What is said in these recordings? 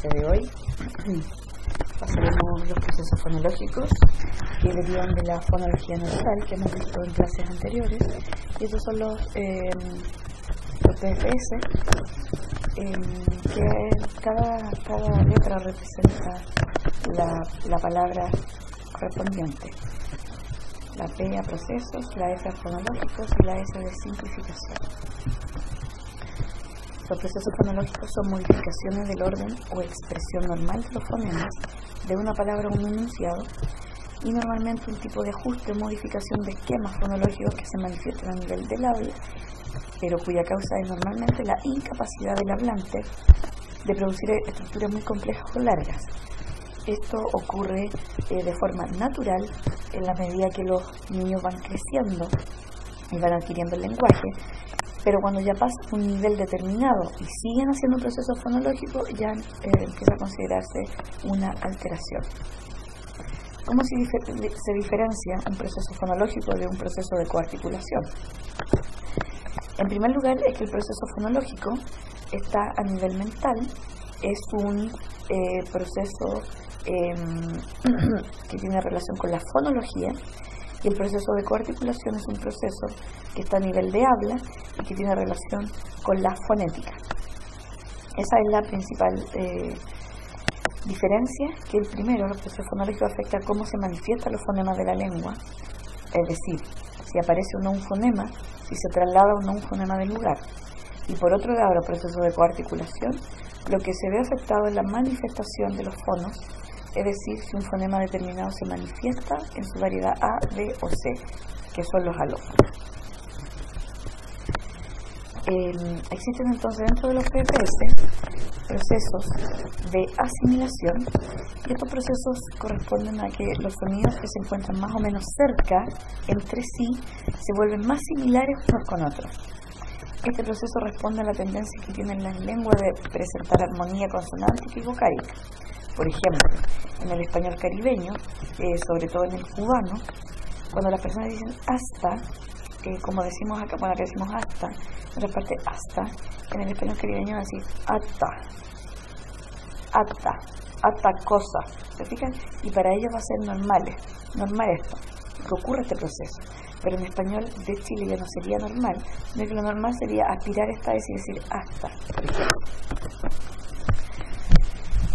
clase de hoy pasaremos los procesos fonológicos que derivan de la fonología natural que hemos visto en clases anteriores, y estos son los PFS, que cada letra representa la palabra correspondiente. La P a procesos, la F a fonológicos y la S de simplificación. Los procesos fonológicos son modificaciones del orden o expresión normal de los fonemas de una palabra o un enunciado, y normalmente un tipo de ajuste o modificación de esquemas fonológicos que se manifiestan a nivel del habla, pero cuya causa es normalmente la incapacidad del hablante de producir estructuras muy complejas o largas. Esto ocurre de forma natural en la medida que los niños van creciendo y van adquiriendo el lenguaje, pero cuando ya pasan un nivel determinado y siguen haciendo un proceso fonológico, ya empieza a considerarse una alteración. ¿Cómo se diferencia un proceso fonológico de un proceso de coarticulación? En primer lugar, es que el proceso fonológico está a nivel mental, es un proceso que tiene relación con la fonología, y el proceso de coarticulación es un proceso que está a nivel de habla y que tiene relación con la fonética. Esa es la principal diferencia, que el primero, el proceso fonológico, afecta cómo se manifiestan los fonemas de la lengua, es decir, si aparece o no un fonema, si se traslada o no un fonema del lugar. Y por otro lado, el proceso de coarticulación, lo que se ve afectado es la manifestación de los fonos, es decir, si un fonema determinado se manifiesta en su variedad A, B o C, que son los alófonos. Existen entonces dentro de los PFS procesos de asimilación, y estos procesos corresponden a que los sonidos que se encuentran más o menos cerca entre sí se vuelven más similares unos con otros. Este proceso responde a la tendencia que tienen las lenguas de presentar armonía consonántica y vocálica. Por ejemplo, en el español caribeño, sobre todo en el cubano, cuando las personas dicen hasta, como decimos acá, bueno, acá decimos hasta, en otra parte hasta, en el español caribeño van a decir ata cosa, ¿se fijan? Y para ellos va a ser normal esto, que ocurre este proceso. Pero en español de Chile ya no sería normal, sino que lo normal sería aspirar esta vez y decir hasta, por ejemplo.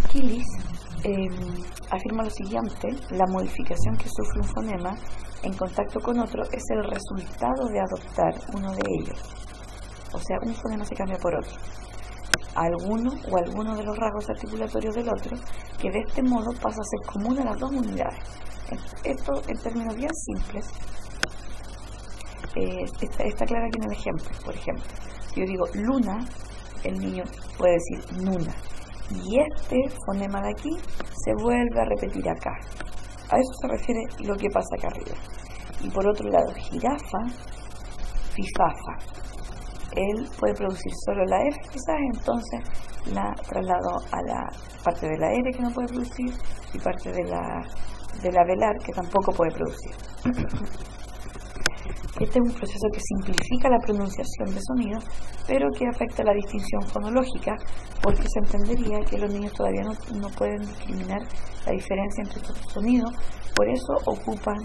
Kilis afirma lo siguiente: la modificación que sufre un fonema en contacto con otro es el resultado de adoptar uno de ellos. O sea, un fonema se cambia por otro, alguno o alguno de los rasgos articulatorios del otro, que de este modo pasa a ser común a las dos unidades. Esto, en términos bien simples, está claro aquí en el ejemplo. Por ejemplo, si yo digo luna, el niño puede decir nuna, y este fonema de aquí se vuelve a repetir acá. A eso se refiere lo que pasa acá arriba. Y por otro lado, jirafa, fifafa. Él puede producir solo la F quizás, entonces la traslado a la parte de la R que no puede producir y parte de la velar que tampoco puede producir. Este es un proceso que simplifica la pronunciación de sonidos, pero que afecta la distinción fonológica, porque se entendería que los niños todavía no pueden discriminar la diferencia entre estos sonidos, por eso ocupan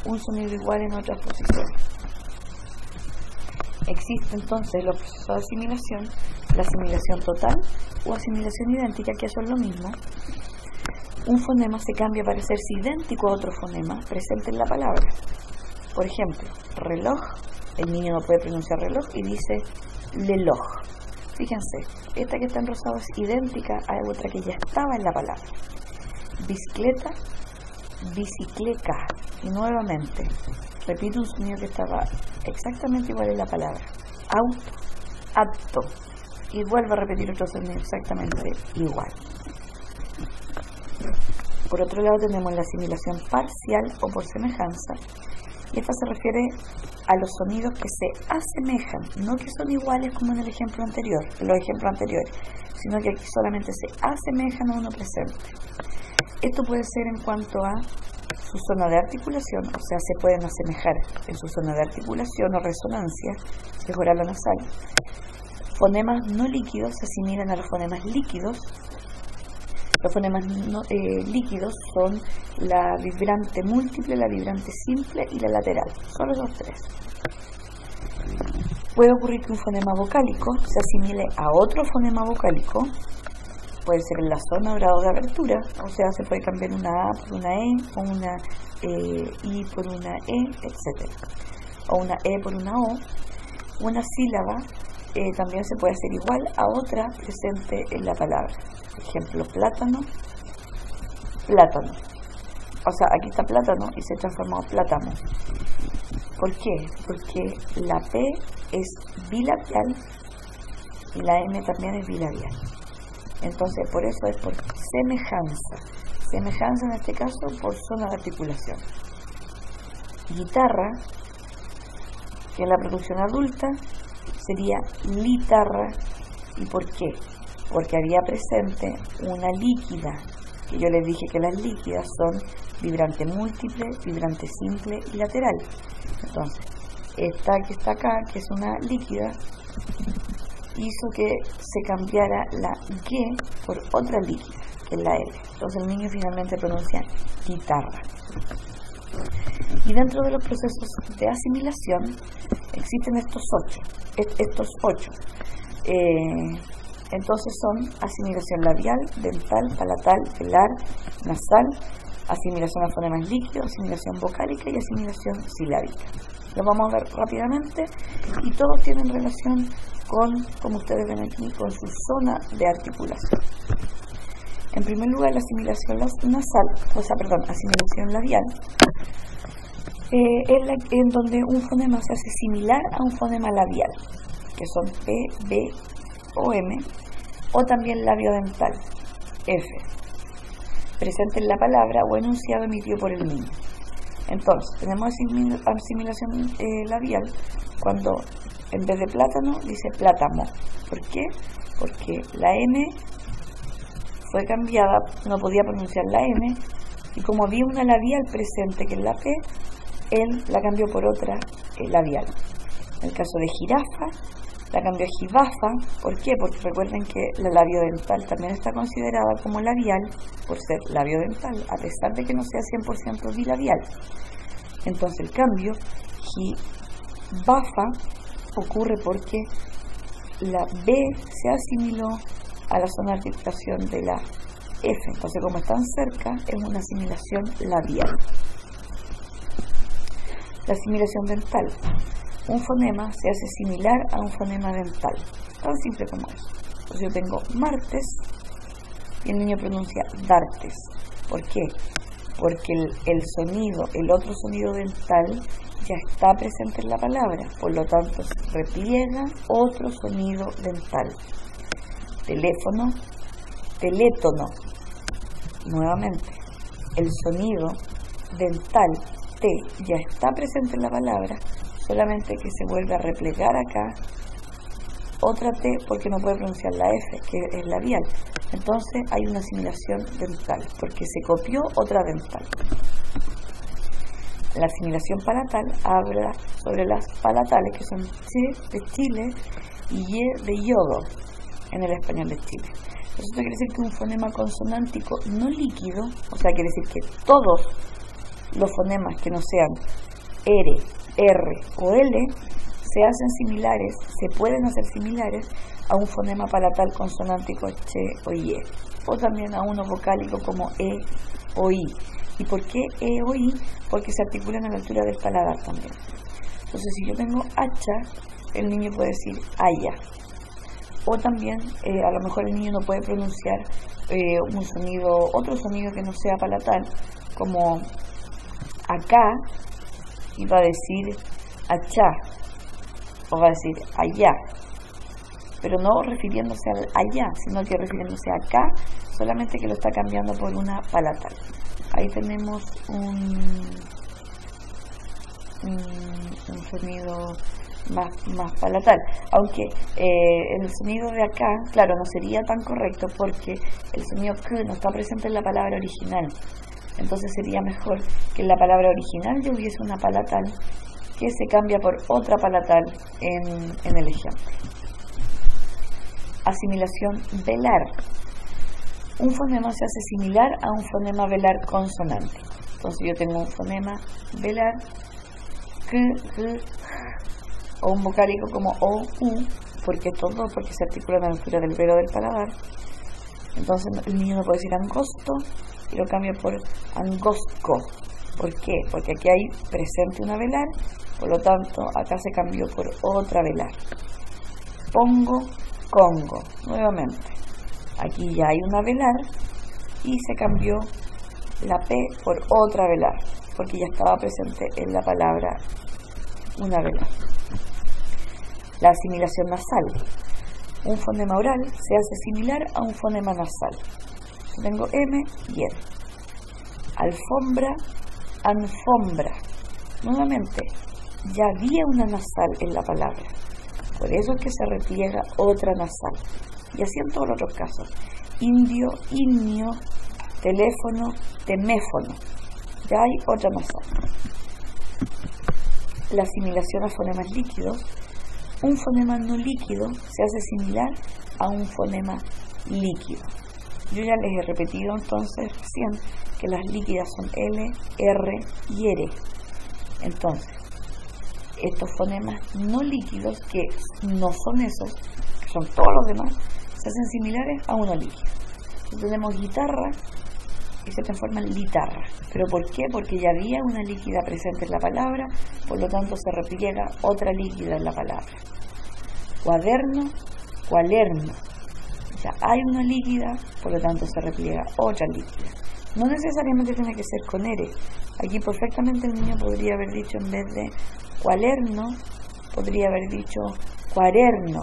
un sonido igual en otras posiciones. Existe entonces los procesos de asimilación, la asimilación total o asimilación idéntica, que son lo mismo. Un fonema se cambia para hacerse idéntico a otro fonema presente en la palabra. Por ejemplo, reloj, el niño no puede pronunciar reloj y dice leloj. Fíjense, esta que está en rosado es idéntica a otra que ya estaba en la palabra. Bicicleta, bicicleca. Y nuevamente, repito un sonido que estaba exactamente igual en la palabra. Auto, acto. Y vuelvo a repetir otro sonido exactamente igual. Por otro lado tenemos la asimilación parcial o por semejanza, y esta se refiere a los sonidos que se asemejan, no que son iguales como en el ejemplo anterior, en los ejemplos anteriores, sino que aquí solamente se asemejan a uno presente. Esto puede ser en cuanto a su zona de articulación, o sea, se pueden asemejar en su zona de articulación o resonancia, es oral o nasal. Fonemas no líquidos se asimilan a los fonemas líquidos, Los fonemas líquidos son la vibrante múltiple, la vibrante simple y la lateral. Solo esos tres. Puede ocurrir que un fonema vocálico se asimile a otro fonema vocálico. Puede ser en la zona o grado de abertura, o sea, se puede cambiar una A por una E, o una I por una E, etc. O una E por una O. Una sílaba también se puede hacer igual a otra presente en la palabra. Por ejemplo, plátano, plátano. O sea, aquí está plátano y se transformó en plátano. ¿Por qué? Porque la P es bilabial y la M también es bilabial. Entonces, por eso es por semejanza. Semejanza en este caso por zona de articulación. Guitarra, que en la producción adulta sería litarra. ¿Y por qué? Porque había presente una líquida, que yo les dije que las líquidas son vibrante múltiple, vibrante simple y lateral. Entonces, esta que está acá, que es una líquida, hizo que se cambiara la G por otra líquida, que es la L. Entonces el niño finalmente pronuncia guitarra. Y dentro de los procesos de asimilación existen estos ocho. Entonces son asimilación labial, dental, palatal, velar, nasal, asimilación a fonemas líquidos, asimilación vocálica y asimilación silábica. Lo vamos a ver rápidamente y todos tienen relación con, como ustedes ven aquí, con su zona de articulación. En primer lugar, la asimilación asimilación labial es en donde un fonema se hace similar a un fonema labial, que son P, B o M, o también labio dental, F, presente en la palabra o enunciado emitido por el niño. Entonces, tenemos asimilación labial cuando en vez de plátano dice plátamo. ¿Por qué? Porque la M fue cambiada, no podía pronunciar la M, y como había una labial presente que es la P, él la cambió por otra labial. En el caso de jirafa, la cambió a jibafa. ¿Por qué? Porque recuerden que la labio dental también está considerada como labial por ser labio dental, a pesar de que no sea 100% bilabial. Entonces el cambio jibafa ocurre porque la B se asimiló a la zona de articulación de la F. Entonces, como están cerca, es una asimilación labial. La asimilación dental. Un fonema se hace similar a un fonema dental. Tan simple como eso. Entonces yo tengo martes y el niño pronuncia dartes. ¿Por qué? Porque el otro sonido dental ya está presente en la palabra, por lo tanto repliega otro sonido dental. Teléfono, telétono. Nuevamente, el sonido dental T ya está presente en la palabra, solamente que se vuelve a replegar acá otra T porque no puede pronunciar la F, que es labial. Entonces hay una asimilación dental, porque se copió otra dental. La asimilación palatal habla sobre las palatales, que son Ch de Chile y Y de yodo en el español de Chile. Eso quiere decir que un fonema consonántico no líquido, o sea, quiere decir que todos los fonemas que no sean R, R o L se hacen similares, se pueden hacer similares a un fonema palatal consonántico Ch o Y, o también a uno vocálico como E o I. ¿Y por qué E o I? Porque se articulan a la altura del paladar también. Entonces, si yo tengo hacha, el niño puede decir haya. O también, a lo mejor el niño no puede pronunciar otro sonido que no sea palatal, como acá, y va a decir achá, o va a decir allá, pero no refiriéndose al allá, sino que refiriéndose a acá, solamente que lo está cambiando por una palatal. Ahí tenemos un sonido más palatal, aunque el sonido de acá, claro, no sería tan correcto porque el sonido K no está presente en la palabra original. Entonces sería mejor que en la palabra original ya hubiese una palatal que se cambia por otra palatal en el ejemplo. Asimilación velar. Un fonema se hace similar a un fonema velar consonante. Entonces yo tengo un fonema velar o un vocálico como o, u, porque estos dos, porque se articulan a la altura del velo del paladar. Entonces el niño no puede decir angosto y lo cambia por angosco. ¿Por qué? Porque aquí hay presente una velar, por lo tanto acá se cambió por otra velar. Pongo, congo, nuevamente. Aquí ya hay una velar y se cambió la P por otra velar, porque ya estaba presente en la palabra una velar. La asimilación nasal. Un fonema oral se hace similar a un fonema nasal. Yo tengo M y N. Alfombra, anfombra. Nuevamente, ya había una nasal en la palabra. Por eso es que se repliega otra nasal. Y así en todos los otros casos. Indio, innio, teléfono, teméfono. Ya hay otra nasal. La asimilación a fonemas líquidos. Un fonema no líquido se hace similar a un fonema líquido. Yo ya les he repetido entonces recién que las líquidas son L, R y R. Entonces, estos fonemas no líquidos, que no son esos, que son todos los demás, se hacen similares a uno líquido. Entonces tenemos guitarra y se transforma en litarra. ¿Pero por qué? Porque ya había una líquida presente en la palabra, por lo tanto se repliega otra líquida en la palabra. Cuaderno, cualerno. Ya hay una líquida, por lo tanto se repliega otra líquida. No necesariamente tiene que ser con R. Aquí perfectamente el niño podría haber dicho, en vez de cualerno, podría haber dicho cuaderno,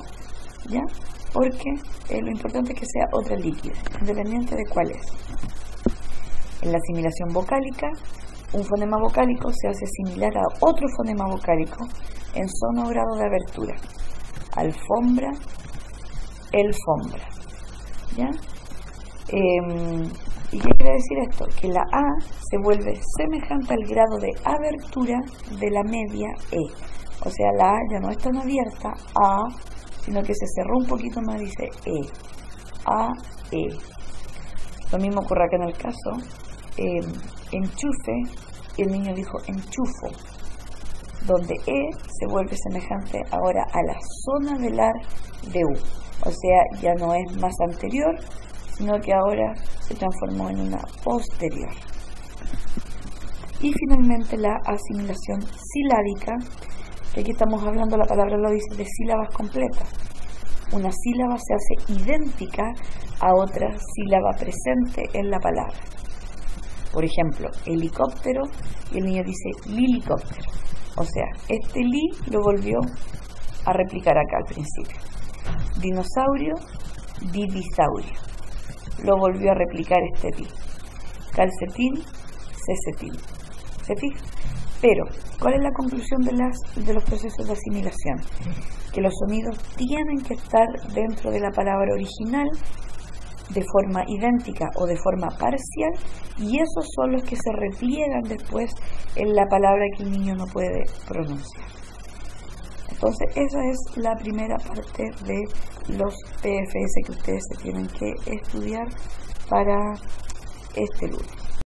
¿ya? Porque lo importante es que sea otra líquida, independiente de cuál es. En la asimilación vocálica, un fonema vocálico se hace similar a otro fonema vocálico en zona o grado de abertura. Alfombra, elfombra, ¿ya? ¿Y qué quiere decir esto? Que la A se vuelve semejante al grado de abertura de la media E. O sea, la A ya no es tan abierta, A, sino que se cerró un poquito más y dice E. A, E. Lo mismo ocurre acá en el caso. Enchufe, el niño dijo enchufo, donde E se vuelve semejante ahora a la zona velar de U. O sea, ya no es más anterior, sino que ahora se transformó en una posterior. Y finalmente la asimilación silábica, que aquí estamos hablando, la palabra lo dice, de sílabas completas. Una sílaba se hace idéntica a otra sílaba presente en la palabra. Por ejemplo, helicóptero, y el niño dice lilicóptero. O sea, este li lo volvió a replicar acá al principio. Dinosaurio, divisaurio. Lo volvió a replicar este li. Calcetín, cesetín. ¿Se fija? Pero, ¿cuál es la conclusión de los procesos de asimilación? Que los sonidos tienen que estar dentro de la palabra original de forma idéntica o de forma parcial, y esos son los que se repliegan después en la palabra que el niño no puede pronunciar. Entonces esa es la primera parte de los PFS que ustedes se tienen que estudiar para este lunes.